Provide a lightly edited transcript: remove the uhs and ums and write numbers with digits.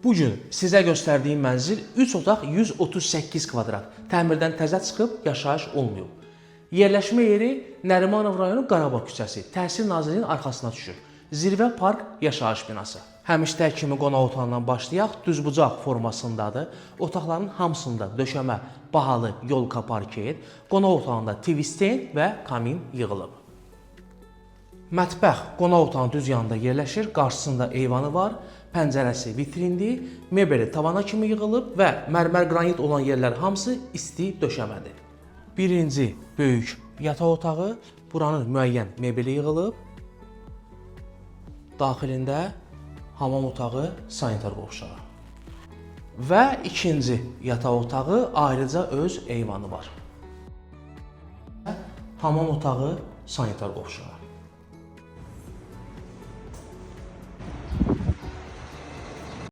Bu gün sizə göstərdiyim mənzil 3 otaq 138 kvadrat. Təmirdən təzə çıxıb yaşayış olmuyor. Yerləşmə yeri Nərimanov rayonu Qarabağ küçəsi, Təhsil Nazirliyinin arxasına düşür. Zirvə Park yaşayış binası. Həmişdə kimi qonaq otağından başlayaq, düzbucaq formasındadır. Otaqların hamısında döşəmə, bahalı yolka parket, qonaq otağında TV stand və kamin yığılıb. Mətbəx qonaq otağının düz yanında yerləşir, qarşısında eyvanı var, pəncərəsi vitrinli, mebeli tavana kimi yığılıb və mərmər qranit olan yerlər hamısı isti döşəmədir. Birinci böyük yataq otağı, buranın müəyyən mebeli yığılıb, daxilində hamam otağı, sanitar qovşağı. Və ikinci yataq otağı ayrıca öz eyvanı var. Hamam otağı, sanitar qovşağı.